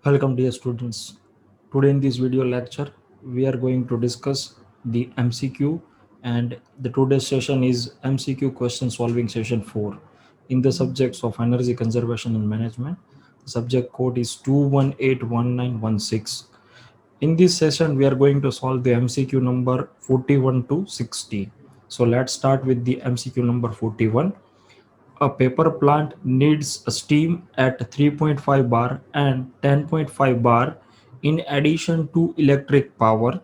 Welcome dear students. Today in this video lecture we are going to discuss the MCQ, and the today's session is MCQ question solving session 4 in the subjects of energy conservation and management. The subject code is 2181916. In this session we are going to solve the MCQ number 41 to 60. So let's start with the MCQ number 41. A paper plant needs a steam at 3.5 bar and 10.5 bar in addition to electric power.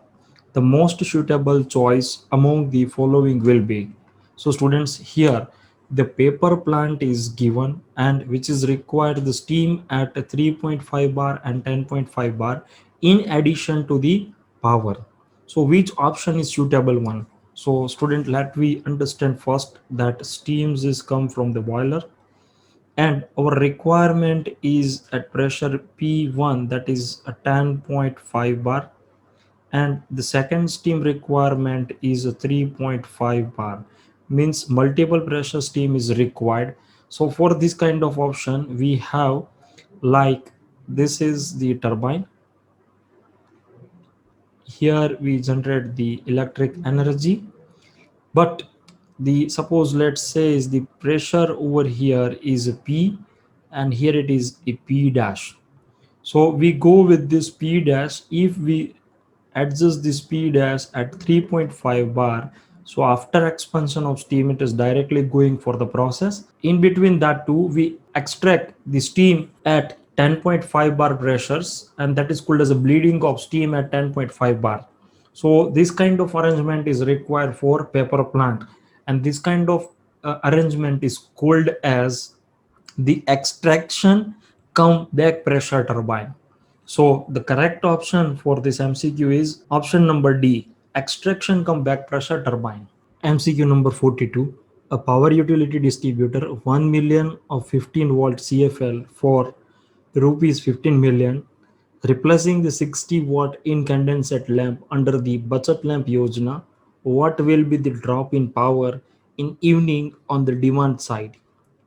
The most suitable choice among the following will be. So students, here the paper plant is given and which is required the steam at 3.5 bar and 10.5 bar in addition to the power. So which option is suitable one? So student, let we understand first that steams is come from the boiler, and our requirement is at pressure P1, that is a 10.5 bar, and the second steam requirement is a 3.5 bar, means multiple pressure steam is required. So for this kind of option we have, like, this is the turbine. Here we generate the electric energy, but the suppose let's say is the pressure over here is a P and here it is a P dash. So we go with this P dash. If we adjust this P dash at 3.5 bar, so after expansion of steam it is directly going for the process. In between that two we extract the steam at 10.5 bar pressures, and that is called as a bleeding of steam at 10.5 bar. So this kind of arrangement is required for paper plant, and this kind of arrangement is called as the extraction come back pressure turbine. So the correct option for this MCQ is option number D, extraction come back pressure turbine. MCQ number 42. A power utility distributor 1 million of 15 volt CFL for rupees 15 million, replacing the 60 watt incandescent lamp under the Bachat lamp Yojana. What will be the drop in power in evening on the demand side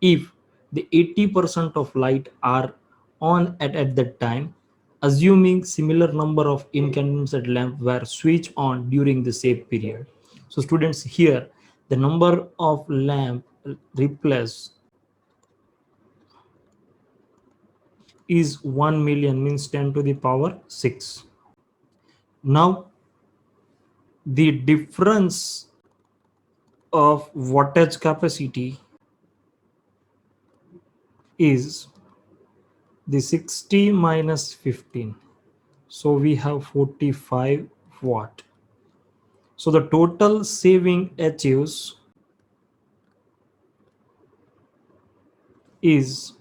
if the 80% of light are on at that time, assuming similar number of incandescent lamp were switched on during the same period? So students, here the number of lamp replaced is 1 million, means 10 to the power 6. Now the difference of wattage capacity is the 60 minus 15, so we have 45 watt. So the total saving achieves is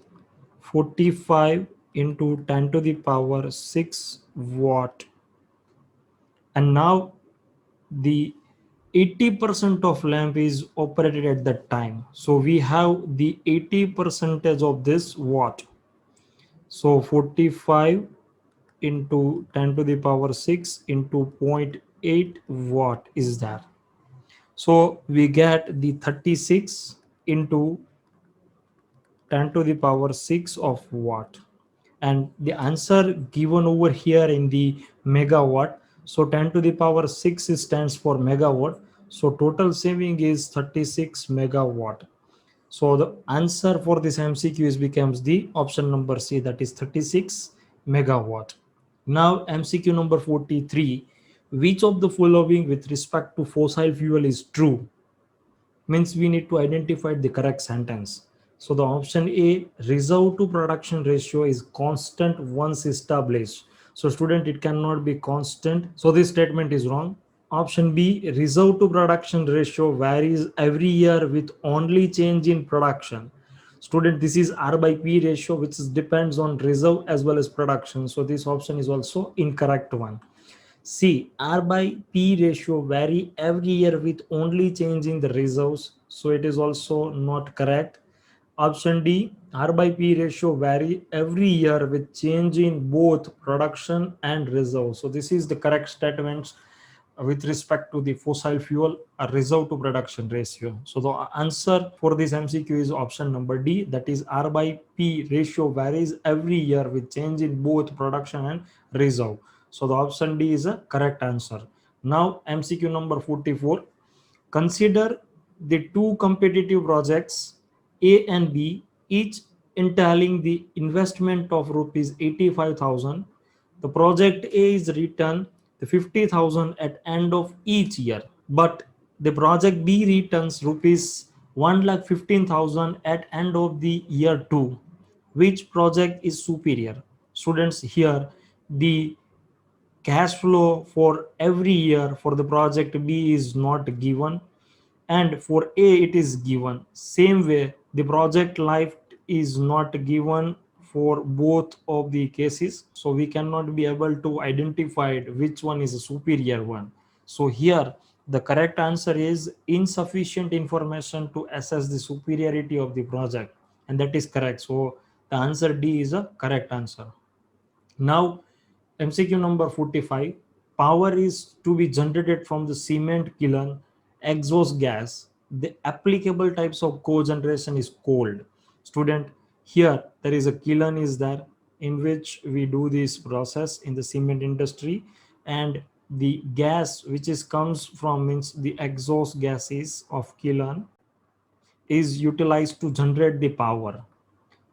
45 into 10 to the power 6 watt. And now the 80% of lamp is operated at that time, so we have the 80 percentage of this watt. So 45 into 10 to the power 6 into zero point 0.8 watt is there. So we get the 36 into 10 to the power 6 of watt, and the answer given over here in the megawatt. So 10 to the power 6 stands for megawatt, so total saving is 36 megawatt. So the answer for this MCQ is becomes the option number C, that is 36 megawatt. Now MCQ number 43. Which of the following with respect to fossil fuel is true? Means we need to identify the correct sentence. So the option A, reserve to production ratio is constant once established. So student, it cannot be constant, so this statement is wrong. Option B, reserve to production ratio varies every year with only change in production. Student, this is R by P ratio, which depends on reserve as well as production, so this option is also incorrect one. C, R by P ratio vary every year with only change in the reserves, so it is also not correct. Option D, R by P ratio vary every year with change in both production and reserve, so this is the correct statement. with respect to the fossil fuel reserve to production ratio. So the answer for this MCQ is option number D, that is R by P ratio varies every year with change in both production and reserve. So the option D is a correct answer. Now MCQ number 44. Consider the two competitive projects A and B, each entailing the investment of rupees 85,000. The project A is returned the 50,000 at end of each year, but the project B returns rupees 1,15,000 at end of the year 2. Which project is superior? Students, here the cash flow for every year for the project B is not given, and for A it is given. Same way, the project life is not given for both of the cases, so we cannot be able to identify which one is a superior one. So here the correct answer is insufficient information to assess the superiority of the project, and that is correct. So the answer D is a correct answer. Now, MCQ number 45. Power is to be generated from the cement kiln exhaust gas. The applicable types of cogeneration is cold. Student, here there is a kiln is there in which we do this process in the cement industry, and the gas which is comes from means the exhaust gases of kiln is utilized to generate the power.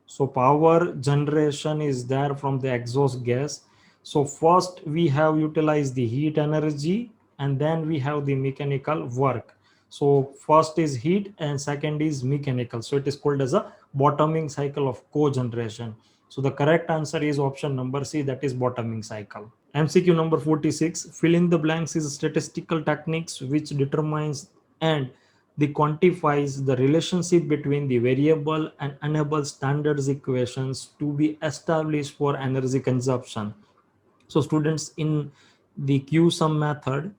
So power generation is there from the exhaust gas. So first we have utilized the heat energy, and then we have the mechanical work. So first is heat and second is mechanical. So it is called as a bottoming cycle of cogeneration. So the correct answer is option number C, that is bottoming cycle. MCQ number 46. Fill in the blanks is statistical techniques which determines and the quantifies the relationship between the variable and enable standards equations to be established for energy consumption. So students, in the Q sum method,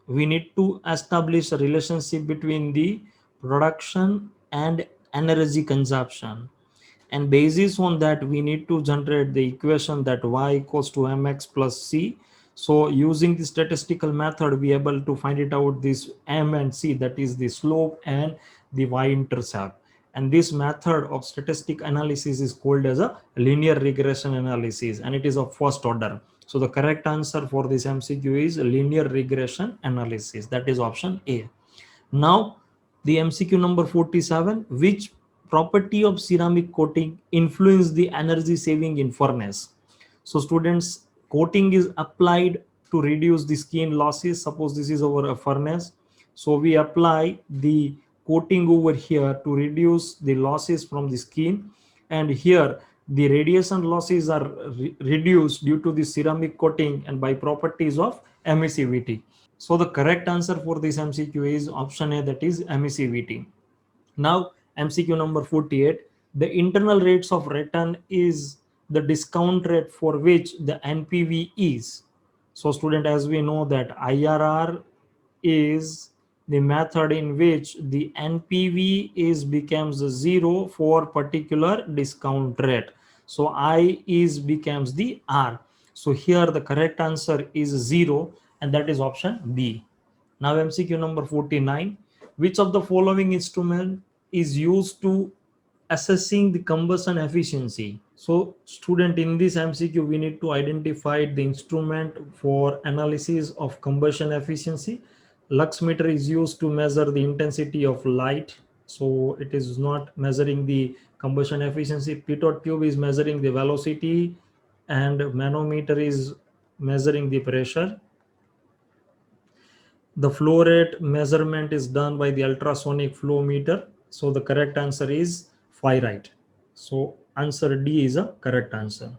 we need to establish a relationship between the production and energy consumption, and basis on that we need to generate the equation that y equals to mx plus c. So using the statistical method we able to find it out this m and c, that is the slope and the y-intercept, and this method of statistic analysis is called as a linear regression analysis, and it is of first order. So the correct answer for this MCQ is linear regression analysis, that is option A. Now the MCQ number 47. Which property of ceramic coating influence the energy saving in furnace? So students, coating is applied to reduce the skin losses. Suppose this is our furnace, so we apply the coating over here to reduce the losses from the skin, and here the radiation losses are reduced due to the ceramic coating and by properties of emissivity. So the correct answer for this MCQ is option A, that is emissivity. Now MCQ number 48. The internal rates of return is the discount rate for which the NPV is. So student, as we know that IRR is the method in which the NPV is becomes zero for particular discount rate. So I is becomes the R. So here the correct answer is 0, and that is option B. Now MCQ number 49. Which of the following instrument is used to assessing the combustion efficiency? So student, in this MCQ we need to identify the instrument for analysis of combustion efficiency. Lux meter is used to measure the intensity of light, so it is not measuring the combustion efficiency. Pitot tube is measuring the velocity, and manometer is measuring the pressure. The flow rate measurement is done by the ultrasonic flow meter. So the correct answer is 5, right? So answer D is a correct answer.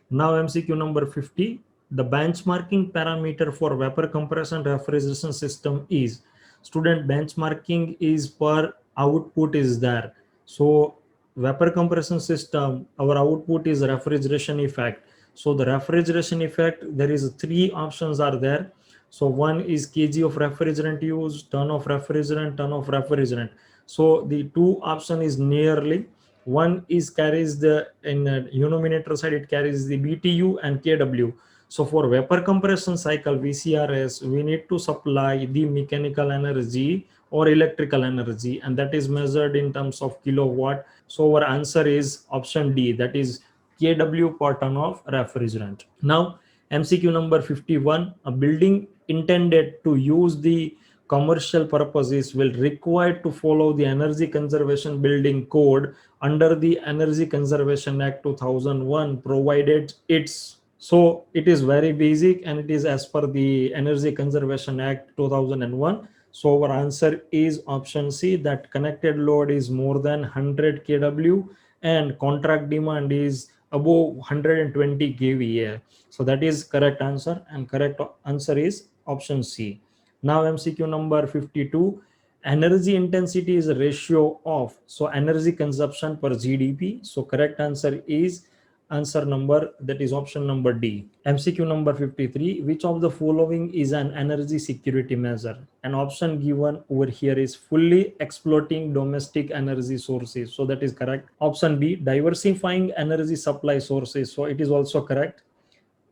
Now MCQ number 50. The benchmarking parameter for vapor compression refrigeration system is, student, benchmarking is per output is there. So vapor compression system, our output is refrigeration effect. So the refrigeration effect, there is three options are there. So one is kg of refrigerant used, ton of refrigerant, ton of refrigerant. So the two option is nearly, one is carries the in denominator side, it carries the BTU and KW. So for vapor compression cycle VCRS, we need to supply the mechanical energy or electrical energy, and that is measured in terms of kilowatt. So our answer is option D, that is kW per ton of refrigerant. Now MCQ number 51, a building intended to use the commercial purposes will require to follow the energy conservation building code under the Energy Conservation Act 2001, provided it's, so it is very basic and it is as per the Energy Conservation Act 2001. So our answer is option C, that connected load is more than 100 kW and contract demand is above 120 kVA. So that is correct answer, and correct answer is option C. Now MCQ number 52, energy intensity is a ratio of, so energy consumption per GDP. So correct answer is answer number, that is option number D. MCQ number 53, which of the following is an energy security measure? An option given over here is fully exploiting domestic energy sources. So that is correct. Option B, diversifying energy supply sources. So it is also correct.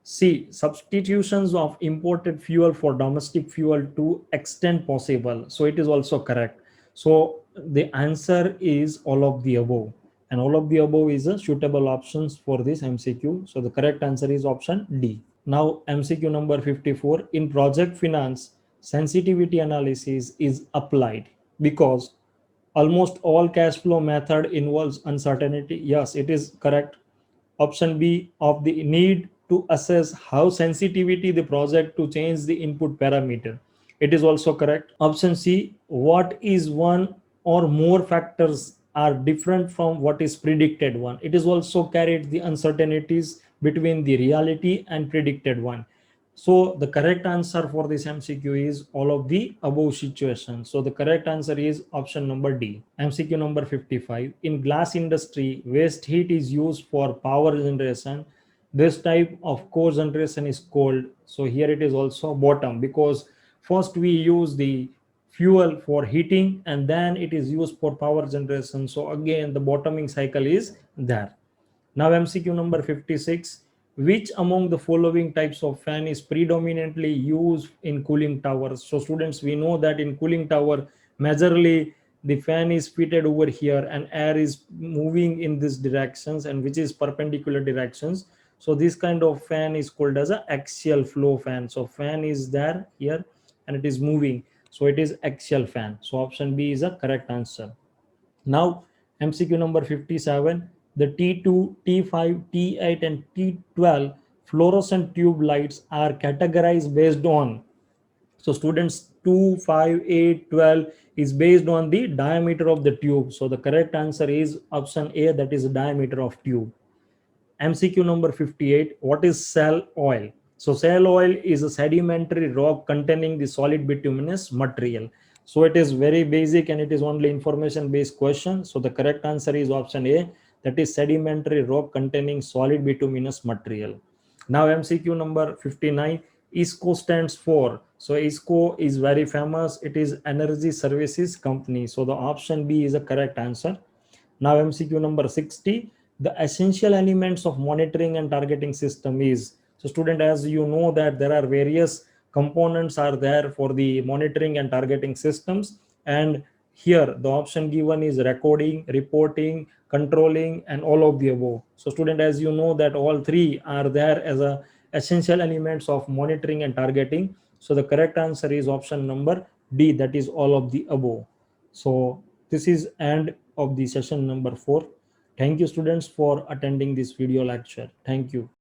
C, substitutions of imported fuel for domestic fuel to extent possible. So it is also correct. So the answer is all of the above, and all of the above is a suitable options for this MCQ. So the correct answer is option D. Now MCQ number 54, in project finance, sensitivity analysis is applied because almost all cash flow method involves uncertainty. Yes, it is correct. Option B, of the need to assess how sensitivity the project to change the input parameter. It is also correct. Option C, what is one or more factors are different from what is predicted one. It is also carried the uncertainties between the reality and predicted one. So the correct answer for this MCQ is all of the above situations. So the correct answer is option number D. MCQ number 55. In glass industry, waste heat is used for power generation. This type of cogeneration is called, so here it is also bottom, because first we use the fuel for heating and then it is used for power generation. So again, the bottoming cycle is there. Now MCQ number 56, which among the following types of fan is predominantly used in cooling towers? So students, we know that in cooling tower, majorly the fan is fitted over here and air is moving in these directions, and which is perpendicular directions. So this kind of fan is called as a axial flow fan. So fan is there here and it is moving. So it is axial fan. So option B is a correct answer. Now, MCQ number 57, the T2, T5, T8, and T12 fluorescent tube lights are categorized based on. So, students, 2, 5, 8, 12 is based on the diameter of the tube. So, the correct answer is option A, that is the diameter of tube. MCQ number 58, what is shale oil? So shale oil is a sedimentary rock containing the solid bituminous material. So it is very basic and it is only information based question. So the correct answer is option A, that is sedimentary rock containing solid bituminous material. Now MCQ number 59, ISCO stands for. So ISCO is very famous. It is Energy Services Company. So the option B is a correct answer. Now MCQ number 60, the essential elements of monitoring and targeting system is, so student, as you know that there are various components are there for the monitoring and targeting systems, and here the option given is recording, reporting, controlling, and all of the above. So student, as you know that all three are there as a essential elements of monitoring and targeting. So the correct answer is option number D, that is all of the above. So this is end of the session number 4. Thank you students for attending this video lecture. Thank you.